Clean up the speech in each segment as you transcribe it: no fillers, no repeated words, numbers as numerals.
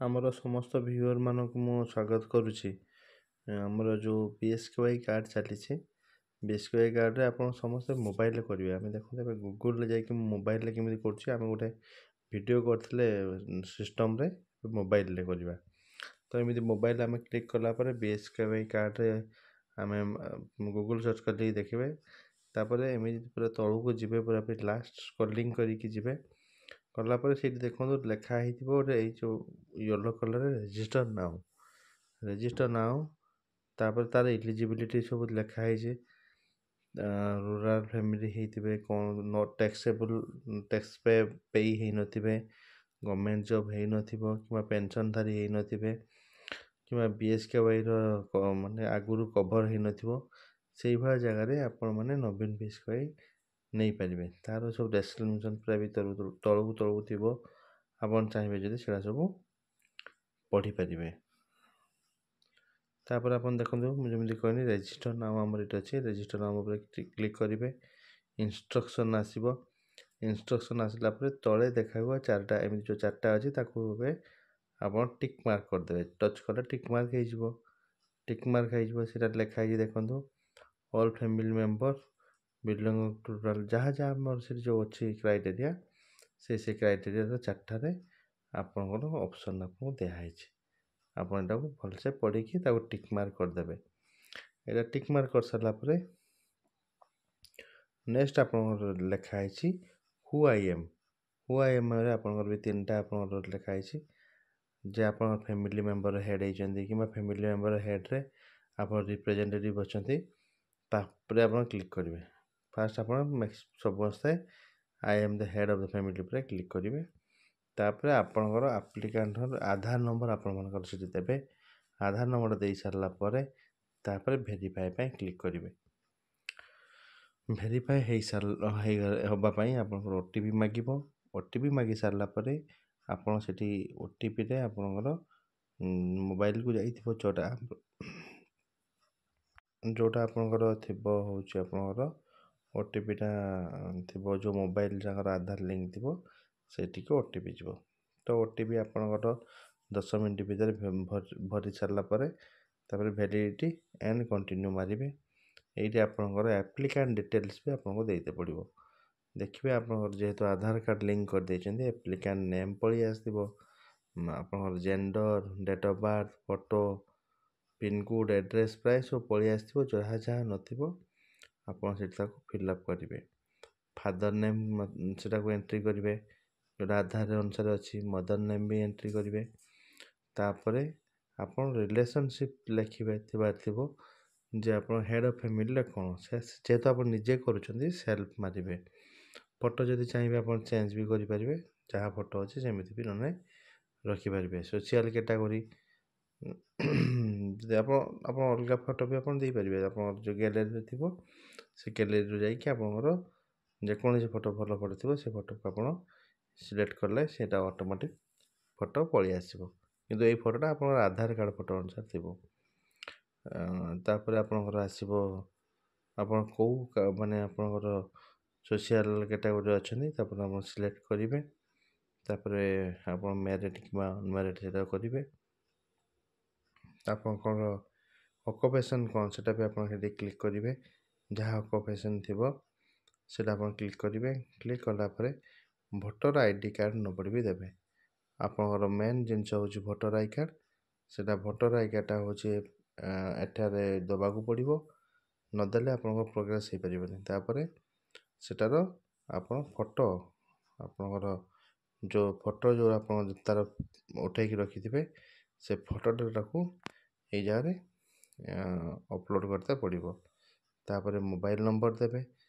ଆମର ସମସ୍ତ ଭିଉଅର୍ ମାନଙ୍କୁ ମୁଁ ସ୍ୱାଗତ କରୁଛି। ଆମର ଯେଉଁ PSKY କାର୍ଡ଼ ଚାଲିଛି, PSKY କାର୍ଡ଼ରେ ଆପଣ ସମସ୍ତେ ମୋବାଇଲରେ କରିବେ। ଆମେ ଦେଖନ୍ତୁ ଏବେ ଗୁଗୁଲରେ ଯାଇକି ମୋବାଇଲରେ କେମିତି କରୁଛି, ଆମେ ଗୋଟେ ଭିଡ଼ିଓ କରିଥିଲେ ସିଷ୍ଟମ୍ରେ, ମୋବାଇଲରେ କରିବା। ତ ଏମିତି ମୋବାଇଲ ଆମେ କ୍ଲିକ୍ କଲା ପରେ PSKY କାର୍ଡ଼ରେ ଆମେ ଗୁଗୁଲ ସର୍ଚ୍ଚ କରିକି ଦେଖିବେ। ତାପରେ ଏମିତି ପୁରା ତଳକୁ ଯିବେ, ପୁରା ଲାଷ୍ଟ ସ୍କ୍ରଲିଂ କରିକି ଯିବେ। କଲା ପରେ ସେଇଠି ଦେଖନ୍ତୁ ଲେଖା ହେଇଥିବ ଗୋଟେ ଏଇ ଯେଉଁ ୟେଲୋ କଲର୍ରେ ରେଜିଷ୍ଟର ନାଉ। ତାପରେ ତାର ଇଲିଜିବିଲିଟି ସବୁ ଲେଖା ହେଇଛି। ରୁରାଲ୍ ଫ୍ୟାମିଲି ହେଇଥିବେ, କ'ଣ ନଟ୍ ଟ୍ୟାକ୍ସେବୁଲ୍, ଟ୍ୟାକ୍ସ ପେଇ ହେଇନଥିବେ, ଗଭର୍ଣ୍ଣମେଣ୍ଟ ଜବ୍ ହେଇନଥିବ, କିମ୍ବା ପେନସନ୍ଧାରୀ ହେଇନଥିବେ, କିମ୍ବା BSKYର ମାନେ ଆଗରୁ କଭର୍ ହେଇନଥିବ, ସେଇଭଳିଆ ଜାଗାରେ ଆପଣମାନେ ନବୀନ PSKY ନେଇପାରିବେ। ତାର ସବୁ ଡେସ୍କ୍ରିପସନ୍ ପୁରା ବି ତଳକୁ ଥିବ। ଆପଣ ଚାହିଁବେ ଯଦି ସେଟା ସବୁ ପଢ଼ିପାରିବେ। ତାପରେ ଆପଣ ଦେଖନ୍ତୁ, ମୁଁ ଯେମିତି କହିଲି ରେଜିଷ୍ଟର ନାମ ଆମର ଏଠି ଅଛି। ରେଜିଷ୍ଟର ନାମ ଉପରେ କ୍ଲିକ୍ କରିବେ। ଇନଷ୍ଟ୍ରକ୍ସନ୍ ଆସିବ। ଇନଷ୍ଟ୍ରକ୍ସନ୍ ଆସିଲା ପରେ ତଳେ ଦେଖାଇବ ଚାରିଟା, ଏମିତି ଯେଉଁ ଚାରିଟା ଅଛି ତାକୁ ଏବେ ଆପଣ ଟିକ୍ ମାର୍କ କରିଦେବେ। ଟଚ୍ କଲେ ଟିକ୍ ମାର୍କ ହେଇଯିବ। ଟିକ୍ ମାର୍କ ହେଇଯିବ, ସେଇଟା ଲେଖା ହେଇଛି ଦେଖନ୍ତୁ, ଅଲ୍ ଫ୍ୟାମିଲି ମେମ୍ବର ବିଲଙ୍ଗ ଟୁ ଯାହା ଆମର ସେଠି ଯେଉଁ ଅଛି କ୍ରାଇଟେରିଆ, ସେ କ୍ରାଇଟେରିଆର ଚାରିଟାରେ ଆପଣଙ୍କର ଅପସନ୍ ଆପଣଙ୍କୁ ଦିଆହେଇଛି। ଆପଣ ଏଟାକୁ ଭଲସେ ପଢ଼ିକି ତାକୁ ଟିକ୍ ମାର୍କ କରିଦେବେ। ଏଇଟା ଟିକ୍ ମାର୍କ କରିସାରିଲା ପରେ ନେକ୍ସଟ ଆପଣଙ୍କର ଲେଖା ହେଇଛି ହୁ ଆଇ ଏମ୍ରେ ଆପଣଙ୍କର ବି ତିନିଟା ଆପଣଙ୍କର ଲେଖା ହେଇଛି, ଯେ ଆପଣଙ୍କ ଫ୍ୟାମିଲି ମେମ୍ବର ହେଡ଼୍ ହେଇଛନ୍ତି, କିମ୍ବା ଫ୍ୟାମିଲି ମେମ୍ବର ହେଡ଼୍ରେ ଆପଣ ରିପ୍ରେଜେଣ୍ଟେଟିଭ୍ ଅଛନ୍ତି। ତାପରେ ଆପଣ କ୍ଲିକ୍ କରିବେ। ଫାର୍ଷ୍ଟ ଆପଣ ସମସ୍ତେ I M the head of the family ଉପରେ କ୍ଲିକ୍ କରିବେ। ତାପରେ ଆପଣଙ୍କର ଆପ୍ଲିକାଣ୍ଟର ଆଧାର ନମ୍ବର ଆପଣମାନଙ୍କର ସେଠି ଦେବେ। ଆଧାର ନମ୍ବର ଦେଇ ସାରିଲା ପରେ ତାପରେ ଭେରିଫାଏ ପାଇଁ କ୍ଲିକ୍ କରିବେ। ଭେରିଫାଏ ହେବା ପାଇଁ ଆପଣଙ୍କର OTP ମାଗିବ। OTP ମାଗି ସାରିଲା ପରେ ଆପଣ ସେଠି OTPରେ ଆପଣଙ୍କର ମୋବାଇଲକୁ ଯାଇଥିବ ଯେଉଁଟା ଆପଣଙ୍କର ଥିବ ହେଉଛି ଆପଣଙ୍କର OTPଟା ଥିବ, ଯେଉଁ ମୋବାଇଲ ଯାହାର ଆଧାର ଲିଙ୍କ ଥିବ ସେଇଠିକି OTP ଯିବ। ତ OTP ଆପଣଙ୍କର 10 ମିନିଟ୍ ଭିତରେ ଭରି ସାରିଲା ପରେ ତାପରେ ଭ୍ୟାଲିଡିଟି ଆଣ୍ଡ କଣ୍ଟିନ୍ୟୁ ମାରିବେ। ଏଇଠି ଆପଣଙ୍କର ଆପ୍ଲିକାଣ୍ଟ ଡିଟେଲ୍ସ ବି ଆପଣଙ୍କୁ ଦେଇତେ ପଡ଼ିବ। ଦେଖିବେ ଆପଣଙ୍କର ଯେହେତୁ ଆଧାର କାର୍ଡ଼ ଲିଙ୍କ କରିଦେଇଛନ୍ତି, ଆପ୍ଲିକାଣ୍ଟ ନେମ୍ ପଳେଇ ଆସିଥିବ, ଆପଣଙ୍କର gender, date of birth, photo, pincode, address ପ୍ରାୟ ସବୁ ପଳେଇ ଆସିଥିବ। ଯାହା ନଥିବ ଆପଣ ସେଠି ତାକୁ ଫିଲ୍ଅପ୍ କରିବେ। ଫାଦର ନେମ୍ ସେଟାକୁ ଏଣ୍ଟ୍ରି କରିବେ, ଯେଉଁଟା ଆଧାର ଅନୁସାରେ ଅଛି। ମଦର ନେମ୍ ବି ଏଣ୍ଟ୍ରି କରିବେ। ତାପରେ ଆପଣ ରିଲେସନସିପ୍ ଥିବ, ଯେ ଆପଣ ହେଡ଼୍ ଅଫ୍ ଫ୍ୟାମିଲିରେ କ'ଣ, ଯେହେତୁ ଆପଣ ନିଜେ କରୁଛନ୍ତି ସେଲ୍ଫ ମାରିବେ। ଫଟୋ ଯଦି ଚାହିଁବେ ଆପଣ ଚେଞ୍ଜ ବି କରିପାରିବେ, ଯାହା ଫଟୋ ଅଛି ସେମିତି ବି ନହେଲେ ରଖିପାରିବେ। ସୋସିଆଲ କ୍ୟାଟାଗୋରୀ, ଯଦି ଆପଣ ଅଲଗା ଫଟୋ ବି ଆପଣ ଦେଇପାରିବେ। ଆପଣଙ୍କର ଯେଉଁ ଗ୍ୟାଲେରୀରେ ଥିବ ସେ ଗ୍ୟାଲେରୀରୁ ଯାଇକି ଆପଣଙ୍କର ଯେକୌଣସି ଫଟୋ ଭଲ ଫଟୋ ଥିବ ସେ ଫଟୋକୁ ଆପଣ ସିଲେକ୍ଟ କଲେ ସେଇଟା ଅଟୋମେଟିକ୍ ଫଟୋ ପଳେଇ ଆସିବ। କିନ୍ତୁ ଏଇ ଫଟୋଟା ଆପଣଙ୍କର ଆଧାର କାର୍ଡ଼ ଫଟୋ ଅନୁସାରେ ଥିବ। ତାପରେ ଆପଣଙ୍କର ଆସିବ ଆପଣ କେଉଁ ମାନେ ଆପଣଙ୍କର ସୋସିଆଲ କ୍ୟାଟାଗୋରୀରେ ଅଛନ୍ତି, ତାପରେ ଆପଣ ସିଲେକ୍ଟ କରିବେ। ତାପରେ ଆପଣ ମ୍ୟାରିଡ୍ କିମ୍ବା ଅନମ୍ୟାରିଡ୍ ସେଇଟା କରିବେ। ଆପଣଙ୍କର ଅକୁପେସନ୍ କ'ଣ ସେଇଟା ବି ଆପଣ ସେଠି କ୍ଲିକ୍ କରିବେ। ଯାହା ଅକୁପେସନ୍ ଥିବ ସେଇଟା ଆପଣ କ୍ଲିକ୍ କରିବେ। କ୍ଲିକ୍ କଲା ପରେ ଭୋଟର ID କାର୍ଡ଼ ନମ୍ବର ବି ଦେବେ। ଆପଣଙ୍କର ମେନ୍ ଜିନିଷ ହେଉଛି ଭୋଟର ଆଇ କାର୍ଡ଼। ସେଇଟା ଭୋଟର ଆଇ କାର୍ଡ଼ଟା ହେଉଛି ଏଠାରେ ଦେବାକୁ ପଡ଼ିବ, ନଦେଲେ ଆପଣଙ୍କ ପ୍ରୋଗ୍ରେସ୍ ହେଇପାରିବନି। ତାପରେ ସେଟାର ଆପଣ ଫଟୋ, ଆପଣଙ୍କର ଯେଉଁ ଫଟୋ ଆପଣ ତାର ଉଠେଇକି ରଖିଥିବେ ସେ ଫଟୋଟାକୁ ଏଇ ଜାଗାରେ ଅପଲୋଡ଼ କରିତେ ପଡ଼ିବ। ତାପରେ ମୋବାଇଲ ନମ୍ବର ଦେବେ।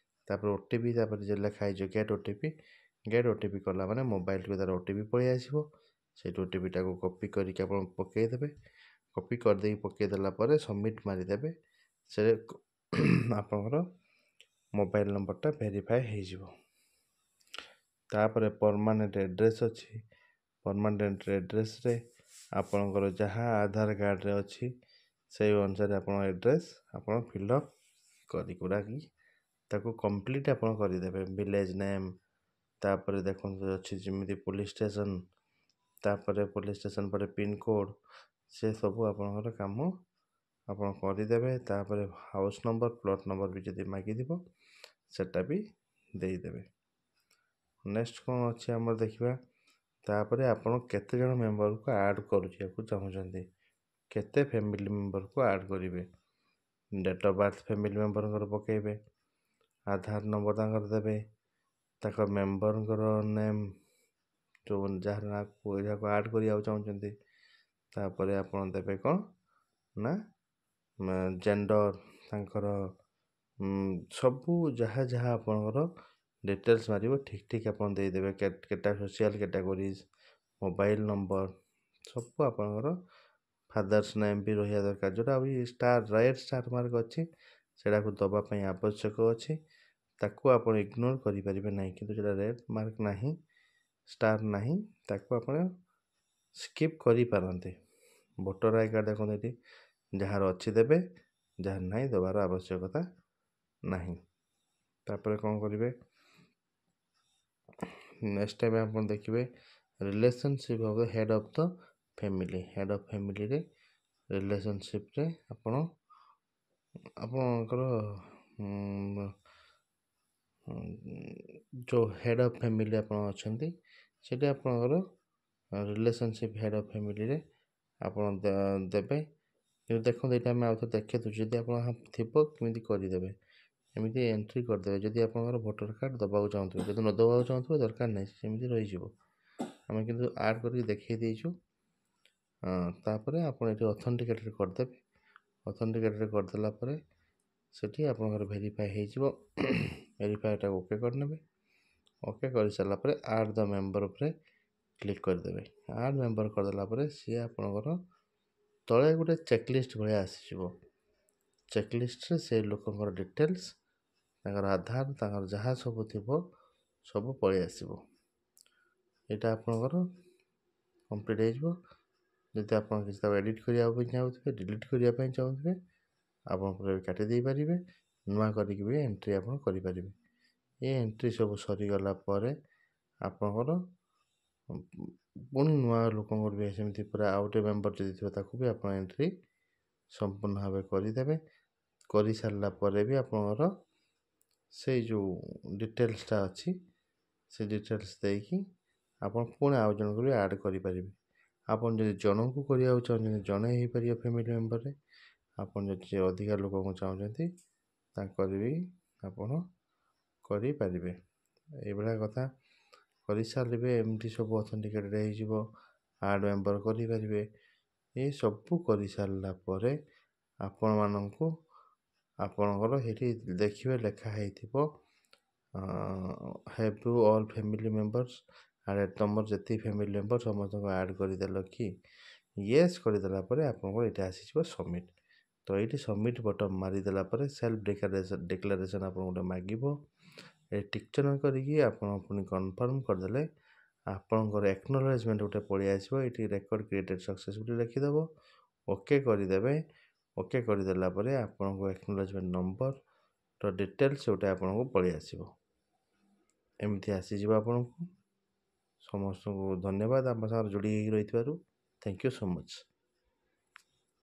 ତାପରେ OTP, ତାପରେ ଯେ ଲେଖା ହେଇଯିବ ଗେଟ୍ OTP କଲା ମାନେ ମୋବାଇଲକୁ ତାର OTP ପଳେଇ ଆସିବ। ସେଇଠି OTPଟାକୁ କପି କରିକି ଆପଣ ପକାଇଦେବେ। କପି କରିଦେଇକି ପକାଇଦେଲା ପରେ ସବମିଟ୍ ମାରିଦେବେ। ସେ ଆପଣଙ୍କର ମୋବାଇଲ ନମ୍ବରଟା ଭେରିଫାଏ ହେଇଯିବ। ତାପରେ ପରମାନେଣ୍ଟ ଆଡ୍ରେସ୍ ଅଛି। ପରମାନେଣ୍ଟ ଆଡ୍ରେସ୍ରେ ଆପଣଙ୍କର ଯାହା ଆଧାର କାର୍ଡ଼ରେ ଅଛି ସେଇ ଅନୁସାରେ ଆପଣଙ୍କ ଆଡ୍ରେସ୍ ଆପଣ ଫିଲ୍ଅପ୍ କରିକୁରାକି ତାକୁ କମ୍ପ୍ଲିଟ୍ ଆପଣ କରିଦେବେ। ଭିଲେଜ୍ ନେମ୍, ତାପରେ ଦେଖନ୍ତୁ ଅଛି ଯେମିତି ପୋଲିସ୍ ଷ୍ଟେସନ୍, तापर पुलिस स्टेशन पर पिन कोड से सब आपणकर काम ଆପଣ କରିଦେବେ। ତାପରେ ହାଉସ୍ ନମ୍ବର ପ୍ଲଟ୍ ନମ୍ବର ବି ଯଦି ମାଗିଥିବ ସେଟା ବି ଦେଇଦେବେ। ନେକ୍ସଟ କ'ଣ ଅଛି ଆମର ଦେଖିବା। ତାପରେ ଆପଣ କେତେ ଜଣ ମେମ୍ବରକୁ ଆଡ଼୍ କରିବାକୁ ଚାହୁଁଛନ୍ତି, କେତେ ଫ୍ୟାମିଲି ମେମ୍ବରକୁ ଆଡ଼୍ କରିବେ। ଡେଟ୍ ଅଫ୍ ବାର୍ଥ ଫ୍ୟାମିଲି ମେମ୍ବରଙ୍କର ପକାଇବେ, ଆଧାର ନମ୍ବର ତାଙ୍କର ଦେବେ, ତାଙ୍କ ମେମ୍ବରଙ୍କର ନେମ୍ ଯେଉଁ ଯାହାର ନାଁକୁ ଏହାକୁ ଆଡ଼୍ କରିବାକୁ ଚାହୁଁଛନ୍ତି। ତାପରେ ଆପଣ ଦେବେ କ'ଣ ନା ଜେଣ୍ଡର, ତାଙ୍କର ସବୁ ଯାହା ଯାହା ଆପଣଙ୍କର ଡିଟେଲ୍ସ ମାରିବ ଠିକ୍ ଆପଣ ଦେଇଦେବେ। କେଟା ସୋସିଆଲ୍ କ୍ୟାଟାଗୋରିଜ୍, ମୋବାଇଲ୍ ନମ୍ବର ସବୁ ଆପଣଙ୍କର, ଫାଦର୍ସ ନେମ୍ ବି ରହିବା ଦରକାର। ଯେଉଁଟା ବି ରେଡ୍ ଷ୍ଟାର୍ ମାର୍କ ଅଛି ସେଇଟାକୁ ଦେବା ପାଇଁ ଆବଶ୍ୟକ ଅଛି, ତାକୁ ଆପଣ ଇଗ୍ନୋର କରିପାରିବେ ନାହିଁ। କିନ୍ତୁ ଯେଉଁଟା ରେଡ୍ ମାର୍କ ନାହିଁ, ଷ୍ଟାର୍ ନାହିଁ, ତାକୁ ଆପଣ ସ୍କିପ୍ କରିପାରନ୍ତି। ଭୋଟର ଆଇ କାର୍ଡ଼ ଦେଖନ୍ତୁ ଏଠି ଯାହାର ଅଛି ଦେବେ, ଯାହାର ନାହିଁ ଦେବାର ଆବଶ୍ୟକତା ନାହିଁ। ତାପରେ କ'ଣ କରିବେ, ନେକ୍ସଟ ଟାଇମ୍ ଆପଣ ଦେଖିବେ relationship of the head of the family. Head of ଫ୍ୟାମିଲିରେ ରିଲେସନସିପ୍ରେ ଆପଣଙ୍କର ଯେଉଁ ହେଡ୍ ଅଫ୍ ଫ୍ୟାମିଲି ଆପଣ ଅଛନ୍ତି ସେଠି ଆପଣଙ୍କର ରିଲେସନସିପ୍ ହେଡ୍ ଅଫ୍ ଫ୍ୟାମିଲିରେ ଆପଣ ଦେବେ। କିନ୍ତୁ ଦେଖନ୍ତୁ ଏଇଟା ଆମେ ଆଉଥରେ ଦେଖେଇ ଦେଉଛୁ, ଯଦି ଆପଣ ଥିବ କେମିତି କରିଦେବେ, ଏମିତି ଏଣ୍ଟ୍ରି କରିଦେବେ। ଯଦି ଆପଣଙ୍କର ଭୋଟର କାର୍ଡ଼ ଦେବାକୁ ଚାହୁଁଥିବେ, ଯଦି ନ ଦେବାକୁ ଚାହୁଁଥିବେ ଦରକାର ନାହିଁ, ସେମିତି ରହିଯିବ। ଆମେ କିନ୍ତୁ ଆଡ଼୍ କରିକି ଦେଖେଇ ଦେଇଛୁ। ତାପରେ ଆପଣ ଏଠି ଅଥେଣ୍ଟିକେଟେଡ଼ କରିଦେବେ। ଅଥେଣ୍ଟିକେଟେଡ଼ କରିଦେଲା ପରେ ସେଠି ଆପଣଙ୍କର ଭେରିଫାଏ ହେଇଯିବ। ଭେରିଫାଏଟାକୁ ଓକେ କରିନେବେ। ଓକେ କରିସାରିଲା ପରେ ଆଡ଼୍ ଦ ମେମ୍ବର ଉପରେ କ୍ଲିକ୍ କରିଦେବେ। ଆଡ଼୍ ମେମ୍ବର କରିଦେଲା ପରେ ସିଏ ଆପଣଙ୍କର ତଳେ ଗୋଟେ ଚେକଲିଷ୍ଟ ଭଳିଆ ଆସିଯିବ। ଚେକଲିଷ୍ଟରେ ସେ ଲୋକଙ୍କର ଡିଟେଲ୍ସ, ତାଙ୍କର ଆଧାର, ତାଙ୍କର ଯାହା ସବୁ ଥିବ ସବୁ ପଳେଇ ଆସିବ। ଏଇଟା ଆପଣଙ୍କର କମ୍ପ୍ଲିଟ୍ ହେଇଯିବ। ଯଦି ଆପଣ କିଛି ତାକୁ ଏଡ଼ିଟ୍ କରିବା ପାଇଁ ଚାହୁଁଥିବେ, ଡିଲିଟ୍ କରିବା ପାଇଁ ଚାହୁଁଥିବେ, ଆପଣ ପୁରା କାଟି ଦେଇପାରିବେ। ନୂଆ କରିକି ବି ଏଣ୍ଟ୍ରି ଆପଣ କରିପାରିବେ। ଏ ଏଣ୍ଟ୍ରି ସବୁ ସରିଗଲା ପରେ ଆପଣଙ୍କର ପୁଣି ନୂଆ ଲୋକଙ୍କର ବି ସେମିତି ପୁରା ଆଉ ଗୋଟେ ମେମ୍ବର ଯଦି ଥିବ ତାକୁ ବି ଆପଣ ଏଣ୍ଟ୍ରି ସମ୍ପୂର୍ଣ୍ଣ ଭାବେ କରିଦେବେ। କରିସାରିଲା ପରେ ବି ଆପଣଙ୍କର ସେଇ ଯେଉଁ ଡିଟେଲ୍ସଟା ଅଛି ସେ ଡିଟେଲ୍ସ ଦେଇକି ଆପଣ ପୁଣି ଆଉ ଜଣଙ୍କୁ ବି ଆଡ଼୍ କରିପାରିବେ। ଆପଣ ଯଦି ଜଣଙ୍କୁ କରିବାକୁ ଚାହୁଁଛନ୍ତି ଜଣେ ହେଇପାରିବ ଫ୍ୟାମିଲି ମେମ୍ବରରେ। ଆପଣ ଯଦି ଅଧିକା ଲୋକଙ୍କୁ ଚାହୁଁଛନ୍ତି ତାଙ୍କର ବି ଆପଣ କରିପାରିବେ। ଏଇଭଳିଆ କଥା କରିସାରିବେ। ଏମିତି ସବୁ ଅଥେଣ୍ଟିକେଟେଡ଼ ହେଇଯିବ, ଆଡ଼୍ ମେମ୍ବର କରିପାରିବେ। ଏସବୁ କରିସାରିଲା ପରେ ଆପଣମାନଙ୍କୁ ଆପଣଙ୍କର ଏଠି ଦେଖିବେ ଲେଖା ହେଇଥିବ have you all family members add. ତୁମର ଯେତିକି ଫ୍ୟାମିଲି ମେମ୍ବର ସମସ୍ତଙ୍କୁ ଆଡ଼୍ କରିଦେଲ କି? ୟେସ୍ କରିଦେଲା ପରେ ଆପଣଙ୍କର ଏଇଠି ଆସିଯିବ ସବମିଟ୍। ତ ଏଇଠି ସବମିଟ୍ ବଟନ୍ ମାରିଦେଲା ପରେ ସେଲ୍ଫ ଡିକ୍ଲାରେସନ୍ ଆପଣଙ୍କୁ ଗୋଟେ ମାଗିବ। ଏ ଟିକଚର କରିକି ଆପଣ ପୁଣି କନଫର୍ମ କରିଦେଲେ ଆପଣଙ୍କର ଏକ୍ନୋଲେଜମେଣ୍ଟ ଗୋଟେ ପଳେଇ ଆସିବ। ଏଇଠି ରେକର୍ଡ଼ କ୍ରିଏଟେଡ଼ ସକ୍ସେସଫୁଲି ଲେଖିଦେବ, ଓକେ କରିଦେବେ। ଓକେ କରିଦେଲା ପରେ ଆପଣଙ୍କ ଏକ୍ନୋଲେଜମେଣ୍ଟ ନମ୍ବରର ଡିଟେଲ୍ସ ଗୋଟେ ଆପଣଙ୍କୁ ପଳେଇ ଆସିବ। ଏମିତି ଆସିଯିବ ଆପଣଙ୍କୁ। ସମସ୍ତଙ୍କୁ ଧନ୍ୟବାଦ ଆମ ସାଙ୍ଗରେ ଯୋଡ଼ି ହେଇକି ରହିଥିବାରୁ। Thank you so much.